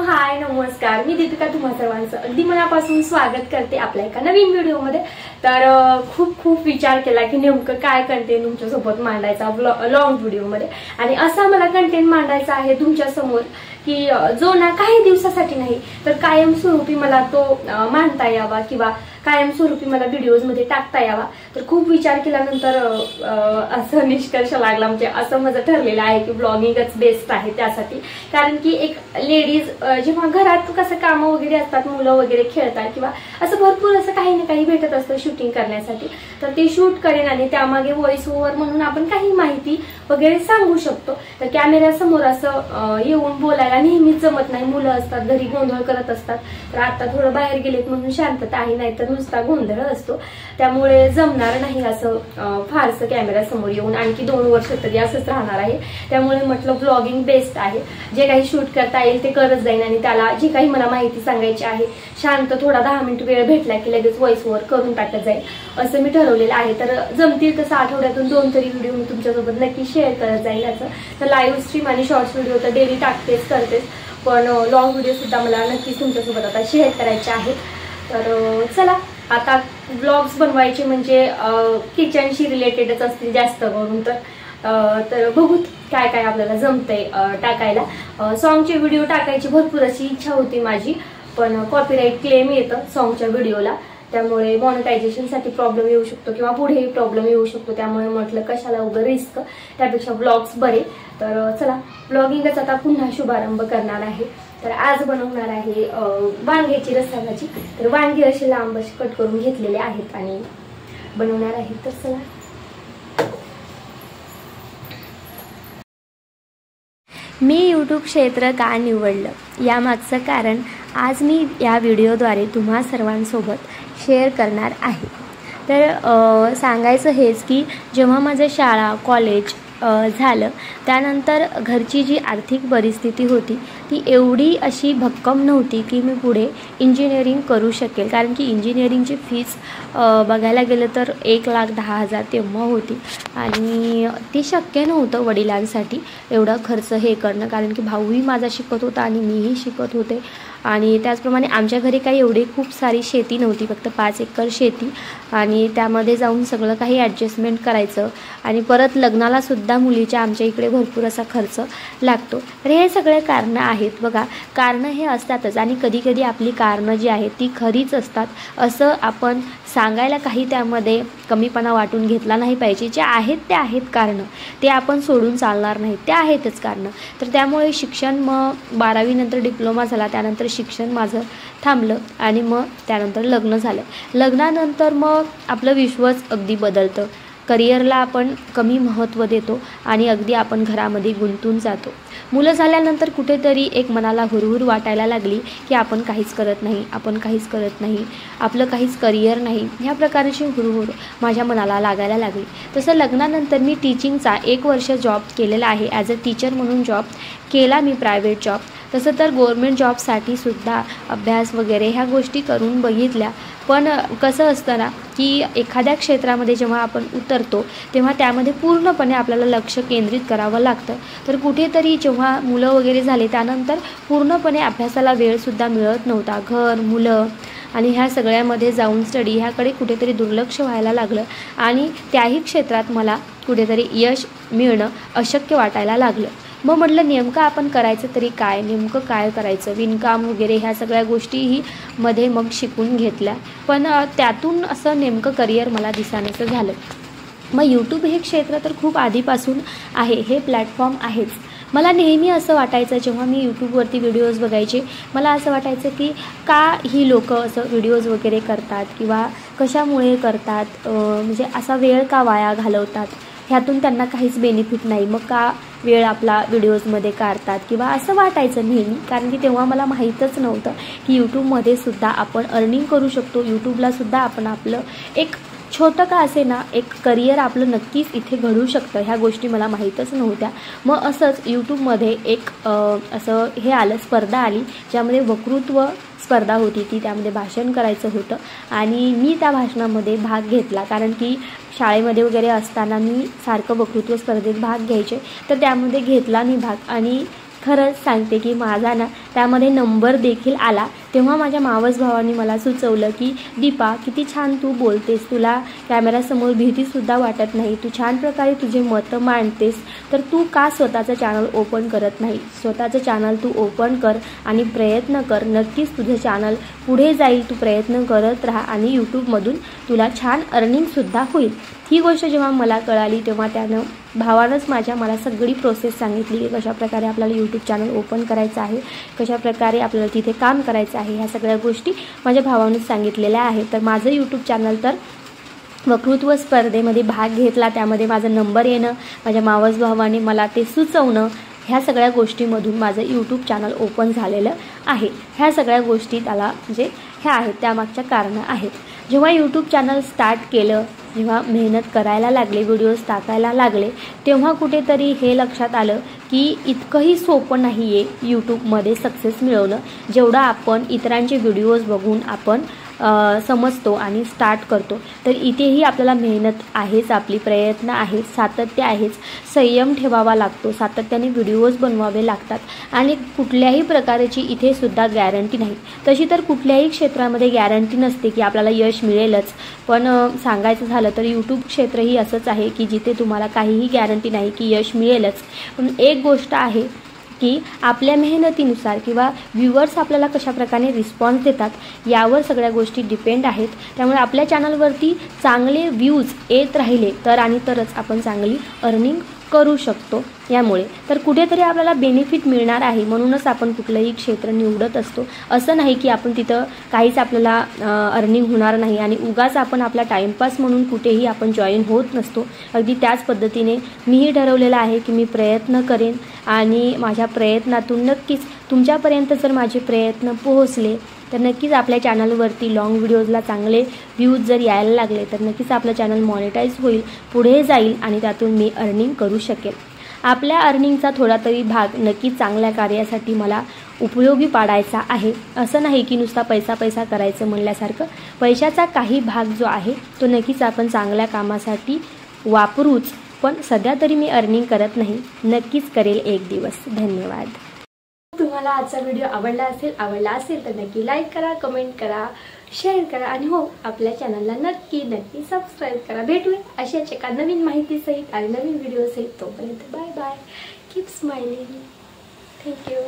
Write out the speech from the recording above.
हाय नमस्कार, मी दीपिका तुम्हा सर्वांचं अगदी मनापासून स्वागत करते आपल्या एका नवीन व्हिडिओमध्ये। तर खूप विचार केला की नेमकं काय कंटेंट तुमच्यासोबत मांडायचा लॉंग व्हिडिओमध्ये, आणि असा मला कंटेंट मांडायचा आहे तुमच्या समोर की जो ना काही दिवसासाठी नाही तर कायमस्वरूपी मला तो मांडता यावा किंवा कायमस्वरूपी मला व्हिडिओज मध्ये टाकता यावा। तर खूप विचार केल्यानंतर असं निष्कर्ष लागला, म्हणजे असं माझं ठरलेलं आहे की ब्लॉगिंगच बेस्ट आहे त्यासाठी। कारण की एक लेडीज जेव्हा घरात कसं कामं वगैरे असतात, मुलं वगैरे खेळतात किंवा असं भरपूर असं काही ना काही भेटत असतं शूटिंग करण्यासाठी, तर ते शूट करेन आणि त्यामागे व्हॉइस ओव्हर म्हणून आपण काही माहिती वगैरे सांगू शकतो। तर कॅमेऱ्यासमोर असं येऊन बोलायला नेहमीच जमत नाही, मुलं असतात घरी गोंधळ करत असतात। तर आता थोडं बाहेर गेलेत म्हणून शांतता आहे, नाहीतर नुसता गोंधळ असतो, त्यामुळे जमणार नाही असं फारसं कॅमेऱ्यासमोर येऊन। आणखी 2 वर्ष तरी असंच राहणार आहे, त्यामुळे म्हटलं ब्लॉगिंग बेस्ट आहे। जे काही शूट करता येईल ते करत जाईन आणि त्याला जी काही मला माहिती सांगायची आहे शांत थोडा 10 मिनिट वेळ भेटला की लगेच व्हॉइस ओव्हर करून टाकत जाईल असं मी ठरवलेलं आहे। तर जमतील तसं आठवड्यातून 2 तरी व्हिडिओ मी तुमच्यासोबत नक्की शेअर करत जाईल याचं। तर लाईव्ह स्ट्रीम आणि शॉर्ट्स व्हिडिओ तर डेली टाकतेच करतेच, पण लॉंग व्हिडिओ सुद्धा मला नक्कीच तुमच्यासोबत आता शेअर करायचे आहेत। तर चला आता व्लॉग्स बनवायचे म्हणजे किचनशी रिलेटेडच असतील जास्त करून, तर बघूत काय काय आपल्याला जमतंय टाकायला। सॉन्गचे व्हिडिओ टाकायची भरपूर अशी इच्छा होती माझी, पण कॉपीराईट क्लेम येतं सॉन्गच्या व्हिडिओला, त्यामुळे मॉनिटायझेशनसाठी प्रॉब्लेम येऊ शकतो किंवा पुढेही प्रॉब्लेम येऊ शकतो। त्यामुळे म्हटलं कशाला उगाच रिस्क, त्यापेक्षा व्लॉग्स बरे। तर चला व्लॉगिंगच आता पुन्हा शुभारंभ करणार आहे। तर आज बनवणार आहे वांग्याची रस्सा भाजी। तर वांगे असे लांब असे कट करून घेतलेले आहेत आणि बनवणार आहे। तर चला मी यूट्यूब क्षेत्र का निवडलं यामागचं कारण आज मी या व्हिडिओद्वारे तुम्हा सर्वांसोबत शेअर करणार आहे। तर सांगायचं हेच की जेव्हा माझं शाळा कॉलेज झालं त्यानंतर घरची जी आर्थिक परिस्थिती होती ती एवढी अशी भक्कम नव्हती की मी पुढे इंजिनिअरिंग करू शकेल, कारण की इंजिनिअरिंगची फीस बघायला गेलं तर 1,10,000 तेव्हा होती आणि ते शक्य नव्हतं वडिलांसाठी एवढा खर्च हे करणं, कारण की भाऊही माझा शिकत होता आणि मीही शिकत होते। आणि त्याचप्रमाणे आमच्या घरी काही एवढी खूप सारी शेती नव्हती, फक्त 5 एकर शेती, आणि त्यामध्ये जाऊन सगळं काही ॲडजस्टमेंट करायचं आणि परत लग्नाला सुद्धा मुलीच्या आमच्या इकडे भरपूर असा खर्च लागतो। तर हे सगळे कारणं आहेत बघा, कारणं हे असतातच आणि कधीकधी आपली कारणं जी आहेत ती खरीच असतात असं आपण सांगायला काही त्यामध्ये कमीपणा वाटून घेतला नाही पाहिजे। जे आहेत ते आहेत कारणं, ते आपण सोडून चालणार नाहीत, ते आहेतच कारणं। तर त्यामुळे शिक्षण मग 12वी नंतर डिप्लोमा झाला, त्यानंतर शिक्षण माझं थांबलं आणि मग त्यानंतर लग्न झालं। लग्नानंतर मग आपलं विश्वच अगदी बदलतं, करिअरला आपण कमी महत्त्व देतो आणि अगदी आपण घरामध्ये गुंतून जातो। मुलं झाल्यानंतर कुठेतरी एक मनाला हुरहुर वाटायला लागली की आपण काहीच करत नाही, आपण काहीच करत नाही, आपलं काहीच करिअर नाही, ह्या प्रकारची हुरहुर माझ्या मनाला लागायला लागली। तसं लग्नानंतर मी टीचिंगचा 1 वर्ष जॉब केलेला आहे, ॲज अ टीचर म्हणून जॉब केला मी, प्रायव्हेट जॉब। तसं तर गव्हर्मेंट जॉबसाठी सुद्धा अभ्यास वगैरे ह्या गोष्टी करून बघितल्या, पण कसं असतं ना की एखाद्या क्षेत्रामध्ये जेव्हा आपण उतरतो तेव्हा त्यामध्ये पूर्णपणे आपल्याला लक्ष केंद्रित करावं लागतं। तर कुठेतरी जेव्हा मुलं वगैरे झाले त्यानंतर पूर्णपणे अभ्यासाला वेळसुद्धा मिळत नव्हता, घर मुलं आणि ह्या सगळ्यामध्ये जाऊन स्टडी ह्याकडे कुठेतरी दुर्लक्ष व्हायला लागलं आणि त्याही क्षेत्रात मला कुठेतरी यश मिळणं अशक्य वाटायला लागलं। मग म्हटलं नेमकं आपण करायचं तरी काय, नेमकं काय करायचं, विणकाम वगैरे ह्या सगळ्या गोष्टीही मध्ये मग शिकून घेतल्या, पण त्यातून असं नेमकं करिअर मला दिसायचं झालं। मग यूट्यूब हे क्षेत्र तर खूप आधीपासून आहे, हे प्लॅटफॉर्म आहेच। मला नेहमी असं वाटायचं जेव्हा मी यूट्यूबवरती व्हिडिओज बघायचे, मला असं वाटायचं की का ही लोकं असं व्हिडिओज वगैरे करतात किंवा कशामुळे करतात, म्हणजे असा वेळ का वाया घालवतात, ह्यातून त्यांना काहीच बेनिफिट नाही, मग का वेळ आपला व्हिडिओजमध्ये काढतात किंवा असं वाटायचं नेहमी। कारण की तेव्हा मला माहीतच नव्हतं की यूट्यूबमध्ये सुद्धा आपण अर्निंग करू शकतो, यूट्यूबला सुद्धा आपण आपलं एक छोटं का असे ना एक करिअर आपलं नक्कीच इथे घडू शकतं, ह्या गोष्टी मला माहीतच नव्हत्या। मग असंच यूट्यूबमध्ये एक असं हे आलं, स्पर्धा आली, ज्यामध्ये वक्तृत्व स्पर्धा होती, ती त्यामध्ये भाषण करायचं होतं आणि मी त्या भाषणामध्ये भाग घेतला, कारण की शाळेमध्ये वगैरे असताना मी सारखं वक्तृत्व स्पर्धेत भाग घ्यायचे, तर त्यामध्ये घेतला मी भाग आणि खरंच सांगते की माझा ना त्यामध्ये नंबर देखील आला। तेव्हा माझ्या मावस भावांनी मला सुचवलं की दीपा किती छान तू बोलतेस, तुला कॅमेऱ्यासमोर भीतीसुद्धा वाटत नाही, तू छान प्रकारे तुझे मतं मांडतेस, तर तू का स्वतःचं चॅनल ओपन करत नाही? स्वतःचं चॅनल तू ओपन कर आणि प्रयत्न कर, नक्कीच तुझं चॅनल पुढे जाईल, तू प्रयत्न करत राहा आणि यूट्यूबमधून तुला छान अर्निंगसुद्धा होईल। ही गोष्ट जेव्हा मला कळाली तेव्हा त्यानं भावानंच मला सगळी प्रोसेस सांगितली की कशाप्रकारे आपल्याला यूट्यूब चॅनल ओपन करायचं आहे, कशाप्रकारे आपल्याला तिथे काम करायचं आहे, ह्या सगळ्या गोष्टी माझ्या भावानंच सांगितलेल्या आहेत। तर माझं यूट्यूब चॅनल तर वक्तृत्व स्पर्धेमध्ये भाग घेतला, त्यामध्ये माझा नंबर येणं, माझ्या मावस भावाने मला ते सुचवणं, ह्या सगळ्या गोष्टींमधून माझं यूट्यूब चॅनल ओपन झालेलं आहे। ह्या सगळ्या गोष्टी त्याला म्हणजे ह्या आहेत, त्यामागच्या कारणं आहेत। जेव्हा यूट्यूब चॅनल स्टार्ट केलं, जेव्हा मेहनत करायला लागले, व्हिडिओज टाकायला लागले, तेव्हा कुठेतरी हे लक्षात आलं की इतकंही सोपं नाही आहे यूट्यूबमध्ये सक्सेस मिळवणं, जेवढं आपण इतरांचे व्हिडिओज बघून आपण समजतो आणि स्टार्ट करतो। तर इथेही आपल्याला मेहनत आहेच, आपली प्रयत्न आहेत, सातत्य आहेच, संयम ठेवावा लागतो, सातत्याने व्हिडिओज बनवावे लागतात आणि कुठल्याही प्रकारची इथे सुद्धा गॅरंटी नाही। तशी तर कुठल्याही क्षेत्रामध्ये गॅरंटी नसते की आपल्याला यश मिळेलच, पण सांगायचं झालं तर यूट्यूब क्षेत्रही असंच आहे की जिथे तुम्हाला काहीही गॅरंटी नाही की यश मिळेलच। पण एक गोष्ट आहे की आपल्या मेहनतीनुसार किंवा व्ह्यूअर्स आपल्याला कशाप्रकारे रिस्पॉन्स देतात यावर सगळ्या गोष्टी डिपेंड आहेत। त्यामुळे आपल्या चॅनलवरती चांगले व्ह्यूज येत राहिले तर आणि तरच आपण चांगली अर्निंग करू शकतो। यामुळे तर कुठेतरी आपल्याला बेनिफिट मिळणार आहे, म्हणूनच आपण कुठलंही क्षेत्र निवडत असतो। असं नाही की आपण तिथं काहीच आपल्याला अर्निंग होणार नाही आणि उगाच आपण आपला टाईमपास म्हणून कुठेही आपण जॉईन होत नसतो। अगदी त्याच पद्धतीने मीही ठरवलेलं आहे की मी प्रयत्न करेन आणि माझ्या प्रयत्नातून नक्कीच तुमच्यापर्यंत जर माझे प्रयत्न पोहोचले तर नक्कीच आपल्या चॅनलवरती लॉंग व्हिडिओजला चांगले व्ह्यूज जर यायला लागले तर नक्कीच आपलं चॅनल मॉनिटाईज होईल, पुढे जाईल आणि त्यातून मी अर्निंग करू शकेल। आपल्या अर्निंगचा थोडा तरी भाग नक्कीच चांगल्या कार्यासाठी मला उपयोगी पाडायचा आहे। असं नाही की नुसता पैसा करायचं म्हणल्यासारखं, पैशाचा काही भाग जो आहे तो नक्कीच आपण चांगल्या कामासाठी वापरूच, पण सध्या तरी मी अर्निंग करत नाही, नक्कीच करेल एक दिवस। धन्यवाद। तुम्हाला आजचा व्हिडिओ आवडला असेल तर नक्की लाईक करा, कमेंट करा, शेअर करा आणि हो आपल्या चॅनलला नक्की सबस्क्राईब करा। भेटूया अशाच एका नवीन माहितीसहित आणि नवीन व्हिडिओ सहित। तोपर्यंत bye bye, keep smiling, thank you.